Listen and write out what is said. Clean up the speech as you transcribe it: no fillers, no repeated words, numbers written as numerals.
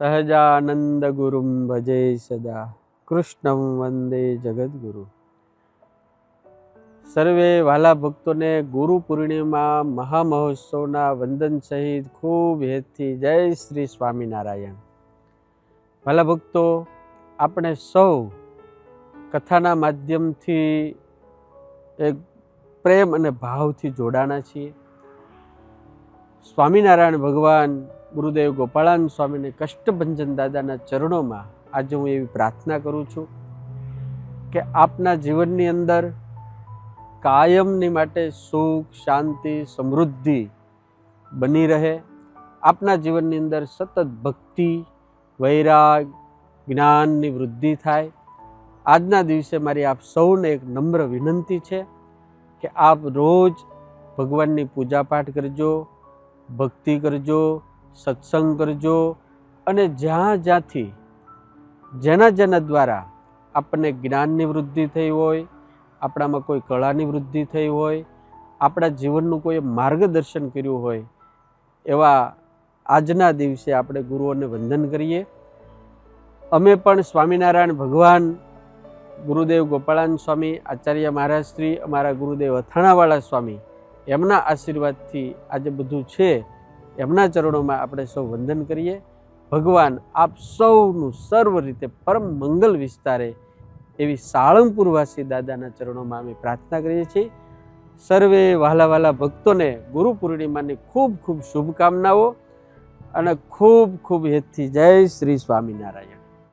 સહજાનંદ ગુરુમ ભજે સદા કૃષ્ણમ વંદે જગદગુરુ. સર્વે વાલા ભક્તોને ગુરુ પૂર્ણિમા મહામહોત્સવના વંદન સહિત ખૂબ હેતથી જય શ્રી સ્વામિનારાયણ. વાલા ભક્તો, આપણે સૌ કથાના માધ્યમથી એક પ્રેમ અને ભાવથી જોડાણા છીએ. સ્વામિનારાયણ ભગવાન ગુરુદેવ ગોપાળાન સ્વામીને કષ્ટભંજન દાદાના ચરણોમાં આજે હું એવી પ્રાર્થના કરું છું કે આપના જીવનની અંદર કાયમની માટે સુખ, શાંતિ, સમૃદ્ધિ બની રહે. આપના જીવનની અંદર સતત ભક્તિ, વૈરાગ, જ્ઞાનની વૃદ્ધિ થાય. આજના દિવસે મારી આપ સૌને એક નમ્ર વિનંતી છે કે આપ રોજ ભગવાનની પૂજાપાઠ કરજો, ભક્તિ કરજો, સત્સંગ કરજો અને જ્યાંથી જેના દ્વારા આપણને જ્ઞાનની વૃદ્ધિ થઈ હોય, આપણામાં કોઈ કળાની વૃદ્ધિ થઈ હોય, આપણા જીવનનું કોઈ માર્ગદર્શન કર્યું હોય, એવા આજના દિવસે આપણે ગુરુઓને વંદન કરીએ. અમે પણ સ્વામિનારાયણ ભગવાન ગુરુદેવ ગોપાળાન સ્વામી, આચાર્ય મહારાજ શ્રી, અમારા ગુરુદેવ અથાણાવાળા સ્વામી, એમના આશીર્વાદથી આજે બધું છે. એમના ચરણોમાં આપણે સૌ વંદન કરીએ. ભગવાન આપ સૌનું સર્વ રીતે પરમ મંગલ વિસ્તારે એવી સાળંગપુરવાસી દાદાના ચરણોમાં અમે પ્રાર્થના કરીએ છીએ. સર્વે વહાલા ભક્તોને ગુરુ પૂર્ણિમાની ખૂબ ખૂબ શુભકામનાઓ અને ખૂબ ખૂબ હેતથી જય શ્રી સ્વામિનારાયણ.